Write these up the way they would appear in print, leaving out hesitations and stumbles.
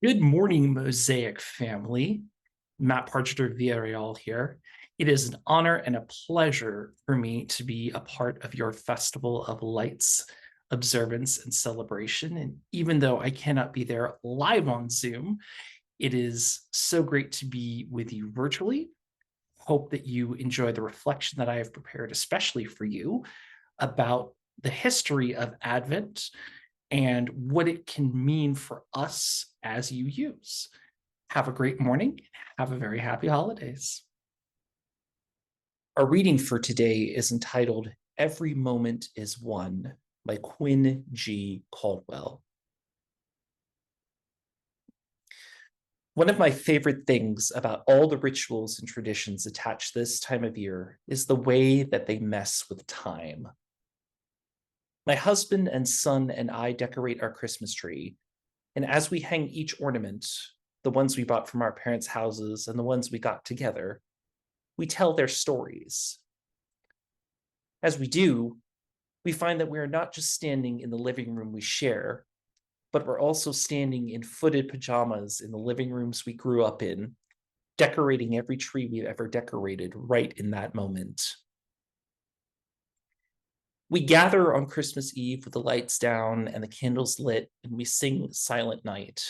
Good morning, Mosaic family. Matt Pargeter-Villarreal here. It is an honor and a pleasure for me to be a part of your Festival of Lights observance and celebration. And even though I cannot be there live on Zoom, it is so great to be with you virtually. Hope that you enjoy the reflection that I have prepared, especially for you, about the history of Advent and what it can mean for us as you use. Have a great morning. Have a very happy holidays. Our reading for today is entitled Every Moment is One by Quinn G. Caldwell. One of my favorite things about all the rituals and traditions attached this time of year is the way that they mess with time. My husband and son and I decorate our Christmas tree, and as we hang each ornament, the ones we bought from our parents' houses and the ones we got together, we tell their stories. As we do, we find that we are not just standing in the living room we share, but we're also standing in footed pajamas in the living rooms we grew up in, decorating every tree we've ever decorated right in that moment. We gather on Christmas Eve with the lights down and the candles lit, and we sing Silent Night.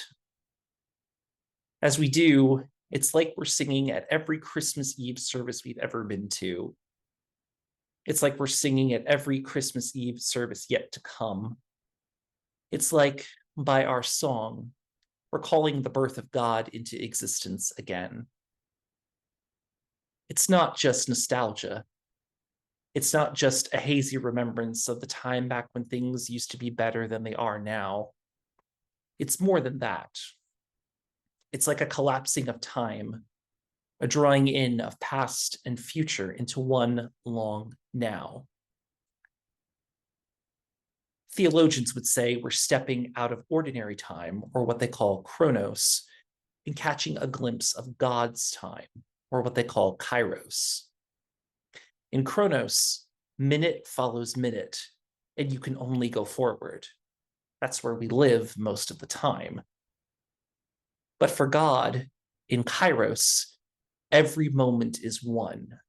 As we do, it's like we're singing at every Christmas Eve service we've ever been to. It's like we're singing at every Christmas Eve service yet to come. It's like, by our song, we're calling the birth of God into existence again. It's not just nostalgia. It's not just a hazy remembrance of the time back when things used to be better than they are now. It's more than that. It's like a collapsing of time, a drawing in of past and future into one long now. Theologians would say we're stepping out of ordinary time, or what they call chronos, and catching a glimpse of God's time, or what they call kairos. In chronos, minute follows minute, and you can only go forward. That's where we live most of the time. But for God, in kairos, every moment is one.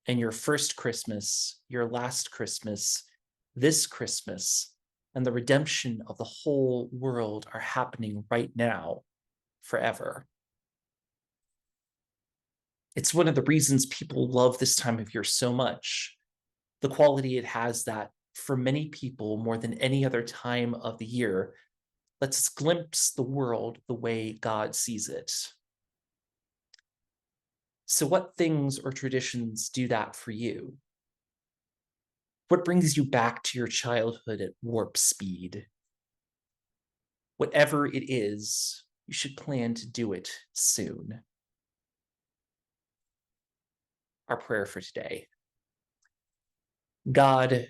And your first Christmas, your last Christmas, this Christmas, and the redemption of the whole world are happening right now, forever. It's one of the reasons people love this time of year so much. The quality it has that, for many people, more than any other time of the year, lets us glimpse the world the way God sees it. So what things or traditions do that for you? What brings you back to your childhood at warp speed? Whatever it is, you should plan to do it soon. Our prayer for today. God,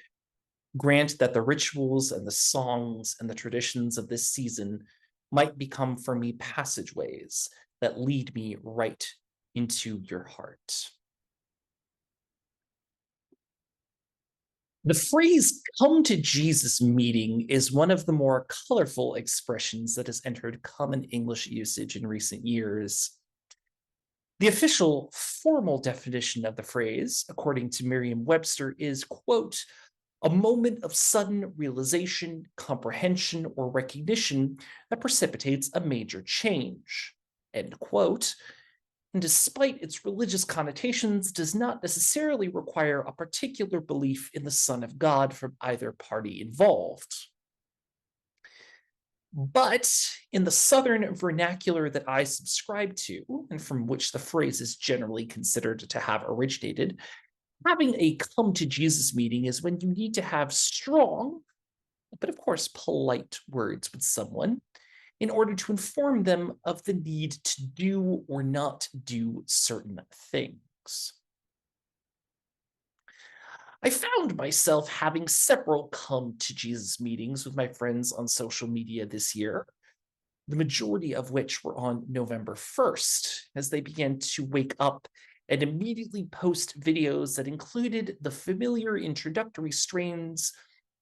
grant that the rituals and the songs and the traditions of this season might become for me passageways that lead me right into your heart. The phrase come to Jesus meeting is one of the more colorful expressions that has entered common English usage in recent years. The official formal definition of the phrase, according to Merriam-Webster, is, quote, a moment of sudden realization, comprehension, or recognition that precipitates a major change, end quote, and despite its religious connotations, does not necessarily require a particular belief in the Son of God from either party involved. But in the Southern vernacular that I subscribe to, and from which the phrase is generally considered to have originated, having a come to Jesus meeting is when you need to have strong, but of course polite words with someone in order to inform them of the need to do or not do certain things. I found myself having several come to Jesus meetings with my friends on social media this year, the majority of which were on November 1st, as they began to wake up and immediately post videos that included the familiar introductory strains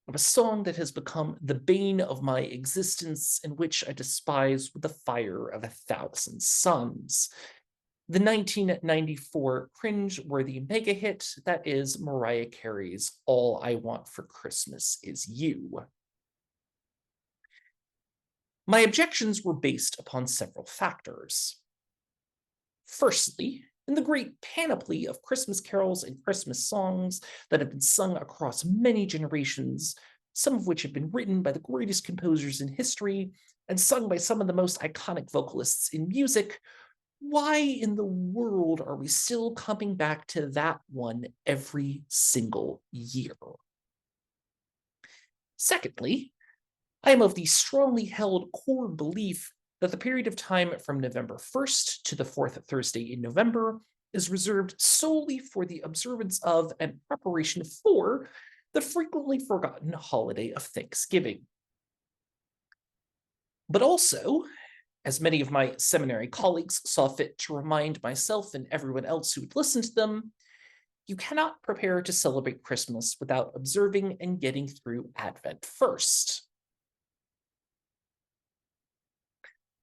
of a song that has become the bane of my existence and which I despise with the fire of 1,000 suns. The 1994 cringe-worthy mega hit that is Mariah Carey's All I Want for Christmas Is You. My objections were based upon several factors. Firstly, in the great panoply of Christmas carols and Christmas songs that have been sung across many generations, some of which have been written by the greatest composers in history and sung by some of the most iconic vocalists in music, why in the world are we still coming back to that one every single year? Secondly, I am of the strongly held core belief that the period of time from November 1st to the fourth Thursday in November is reserved solely for the observance of and preparation for the frequently forgotten holiday of Thanksgiving. But also, as many of my seminary colleagues saw fit to remind myself and everyone else who would listen to them, you cannot prepare to celebrate Christmas without observing and getting through Advent first.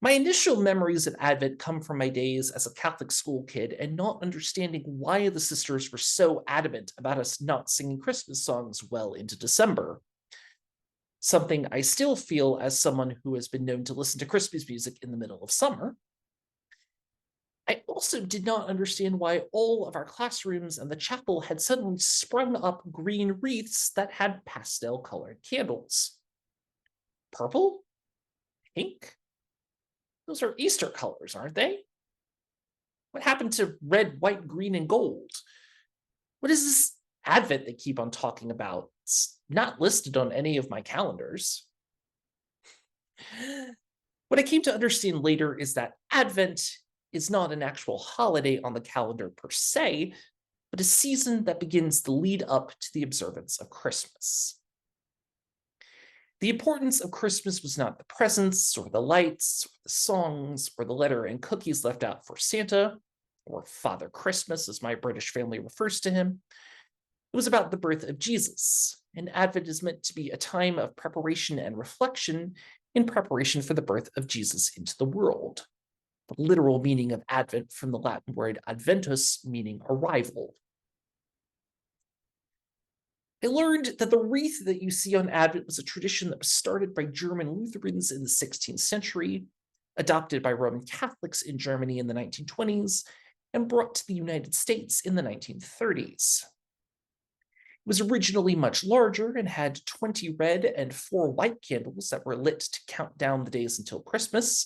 My initial memories of Advent come from my days as a Catholic school kid and not understanding why the sisters were so adamant about us not singing Christmas songs well into December. Something I still feel as someone who has been known to listen to Christmas music in the middle of summer. I also did not understand why all of our classrooms and the chapel had suddenly sprung up green wreaths that had pastel-colored candles. Purple? Pink? Those are Easter colors, aren't they? What happened to red, white, green, and gold? What is this Advent they keep on talking about? It's not listed on any of my calendars. What I came to understand later is that Advent is not an actual holiday on the calendar per se, but a season that begins the lead up to the observance of Christmas. The importance of Christmas was not the presents or the lights or the songs or the letter and cookies left out for Santa, or Father Christmas as my British family refers to him. It was about the birth of Jesus, and Advent is meant to be a time of preparation and reflection in preparation for the birth of Jesus into the world. The literal meaning of Advent from the Latin word adventus, meaning arrival. I learned that the wreath that you see on Advent was a tradition that was started by German Lutherans in the 16th century, adopted by Roman Catholics in Germany in the 1920s, and brought to the United States in the 1930s. It was originally much larger and had 20 red and 4 white candles that were lit to count down the days until Christmas.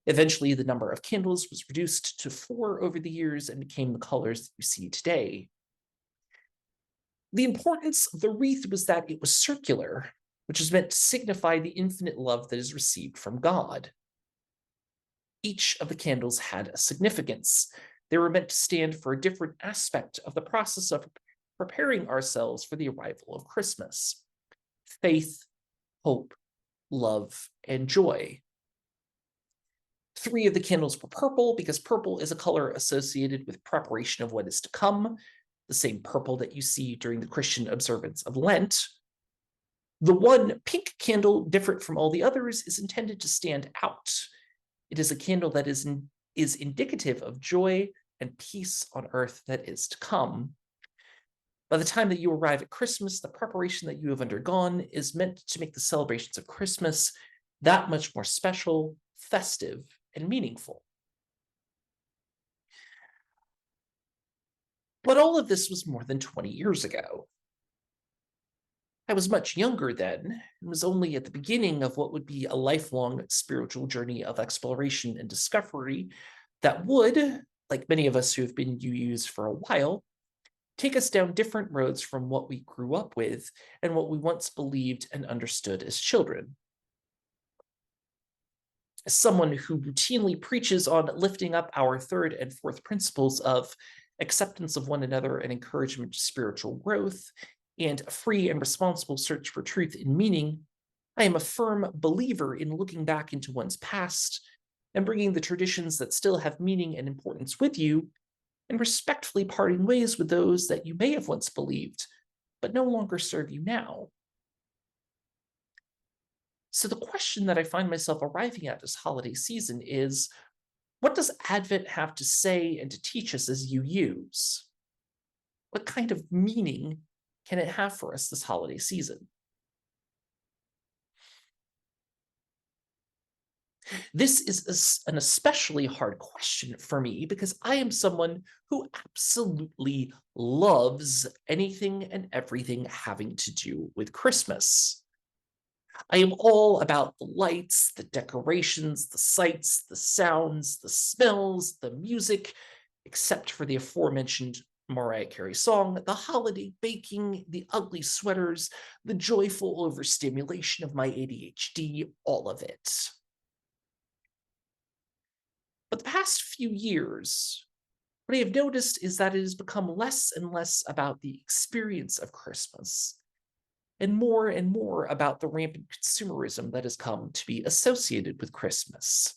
Eventually, the number of candles was reduced to 4 over the years and became the colors that you see today. The importance of the wreath was that it was circular, which is meant to signify the infinite love that is received from God. Each of the candles had a significance. They were meant to stand for a different aspect of the process of preparing ourselves for the arrival of Christmas: faith, hope, love, and joy. 3 of the candles were purple because purple is a color associated with preparation of what is to come, the same purple that you see during the Christian observance of Lent. The one pink candle, different from all the others, is intended to stand out. It is a candle that is indicative of joy and peace on earth that is to come. By the time that you arrive at Christmas, the preparation that you have undergone is meant to make the celebrations of Christmas that much more special, festive, and meaningful. But all of this was more than 20 years ago. I was much younger then, and was only at the beginning of what would be a lifelong spiritual journey of exploration and discovery that would, like many of us who have been UUs for a while, take us down different roads from what we grew up with and what we once believed and understood as children. As someone who routinely preaches on lifting up our third and fourth principles of acceptance of one another and encouragement to spiritual growth, and a free and responsible search for truth and meaning, I am a firm believer in looking back into one's past and bringing the traditions that still have meaning and importance with you, and respectfully parting ways with those that you may have once believed, but no longer serve you now. So the question that I find myself arriving at this holiday season is, what does Advent have to say and to teach us as you use? What kind of meaning can it have for us this holiday season? This is an especially hard question for me because I am someone who absolutely loves anything and everything having to do with Christmas. I am all about the lights, the decorations, the sights, the sounds, the smells, the music, except for the aforementioned Mariah Carey song, the holiday baking, the ugly sweaters, the joyful overstimulation of my ADHD, all of it. But the past few years, what I have noticed is that it has become less and less about the experience of Christmas and more about the rampant consumerism that has come to be associated with Christmas.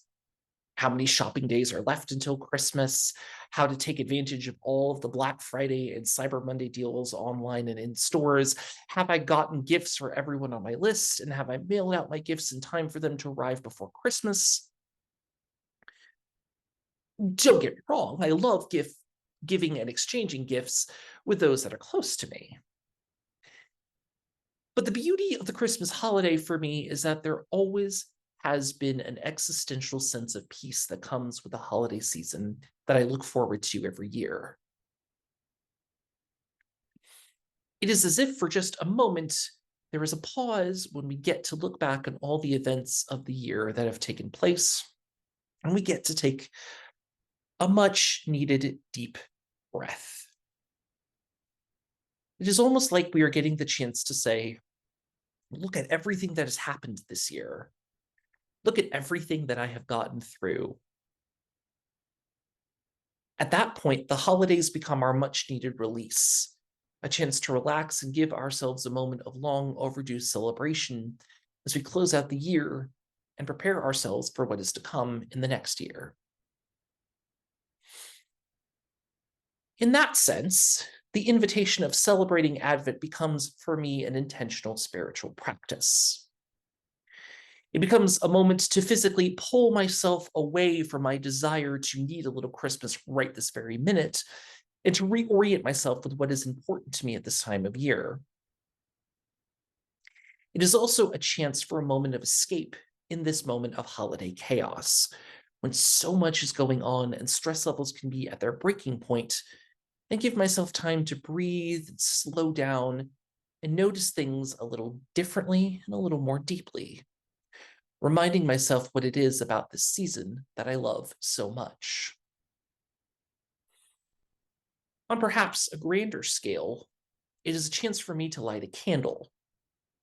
How many shopping days are left until Christmas, how to take advantage of all of the Black Friday and Cyber Monday deals online and in stores. Have I gotten gifts for everyone on my list? And have I mailed out my gifts in time for them to arrive before Christmas? Don't get me wrong, I love giving and exchanging gifts with those that are close to me. But the beauty of the Christmas holiday for me is that there always has been an existential sense of peace that comes with the holiday season that I look forward to every year. It is as if for just a moment, there is a pause when we get to look back on all the events of the year that have taken place, and we get to take a much needed deep breath. It is almost like we are getting the chance to say, look at everything that has happened this year. Look at everything that I have gotten through. At that point, the holidays become our much needed release, a chance to relax and give ourselves a moment of long overdue celebration as we close out the year and prepare ourselves for what is to come in the next year. In that sense, the invitation of celebrating Advent becomes, for me, an intentional spiritual practice. It becomes a moment to physically pull myself away from my desire to need a little Christmas right this very minute and to reorient myself with what is important to me at this time of year. It is also a chance for a moment of escape in this moment of holiday chaos, when so much is going on and stress levels can be at their breaking point, and give myself time to breathe, slow down, and notice things a little differently and a little more deeply, reminding myself what it is about this season that I love so much. On perhaps a grander scale, it is a chance for me to light a candle,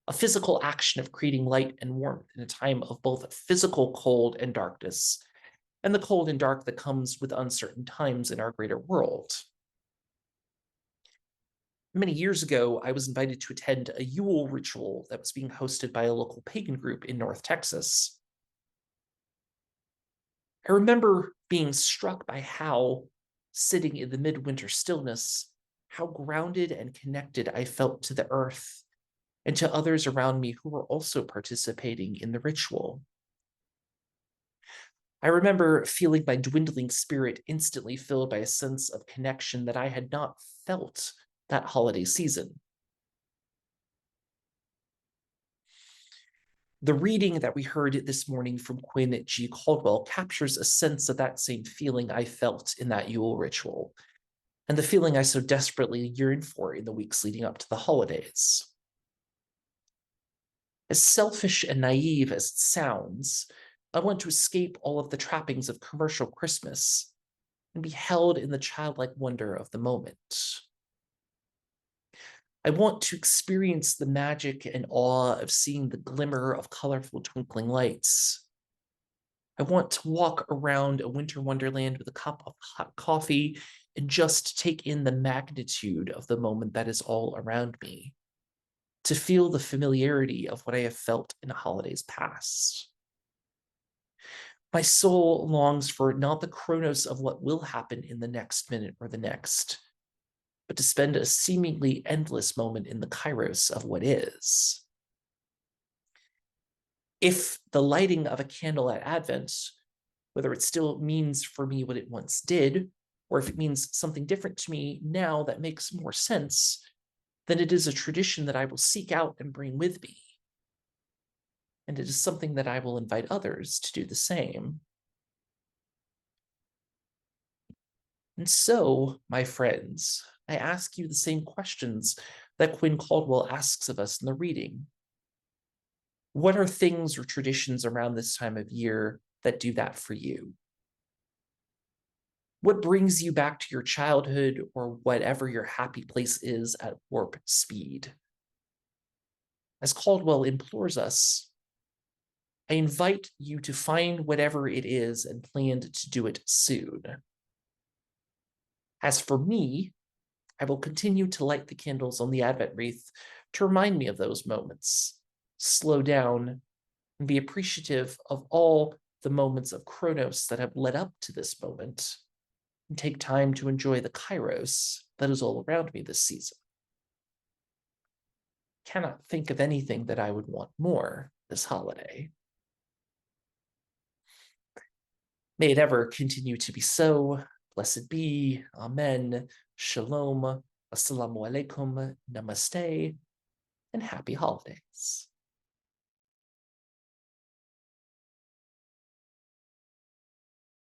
a physical action of creating light and warmth in a time of both physical cold and darkness, and the cold and dark that comes with uncertain times in our greater world. Many years ago, I was invited to attend a Yule ritual that was being hosted by a local pagan group in North Texas. I remember being struck by how, sitting in the midwinter stillness, how grounded and connected I felt to the earth and to others around me who were also participating in the ritual. I remember feeling my dwindling spirit instantly filled by a sense of connection that I had not felt that holiday season. The reading that we heard this morning from Quinn G. Caldwell captures a sense of that same feeling I felt in that Yule ritual, and the feeling I so desperately yearned for in the weeks leading up to the holidays. As selfish and naive as it sounds, I want to escape all of the trappings of commercial Christmas and be held in the childlike wonder of the moment. I want to experience the magic and awe of seeing the glimmer of colorful twinkling lights. I want to walk around a winter wonderland with a cup of hot coffee and just take in the magnitude of the moment that is all around me, to feel the familiarity of what I have felt in holidays past. My soul longs for not the chronos of what will happen in the next minute or the next, but to spend a seemingly endless moment in the kairos of what is. If the lighting of a candle at Advent, whether it still means for me what it once did, or if it means something different to me now that makes more sense, then it is a tradition that I will seek out and bring with me. And it is something that I will invite others to do the same. And so, my friends, I ask you the same questions that Quinn Caldwell asks of us in the reading. What are things or traditions around this time of year that do that for you? What brings you back to your childhood or whatever your happy place is at warp speed? As Caldwell implores us, I invite you to find whatever it is and plan to do it soon. As for me, I will continue to light the candles on the Advent wreath to remind me of those moments, slow down, and be appreciative of all the moments of Chronos that have led up to this moment, and take time to enjoy the Kairos that is all around me this season. Cannot think of anything that I would want more this holiday. May it ever continue to be so. Blessed be. Amen. Shalom. Assalamu alaikum. Namaste. And happy holidays.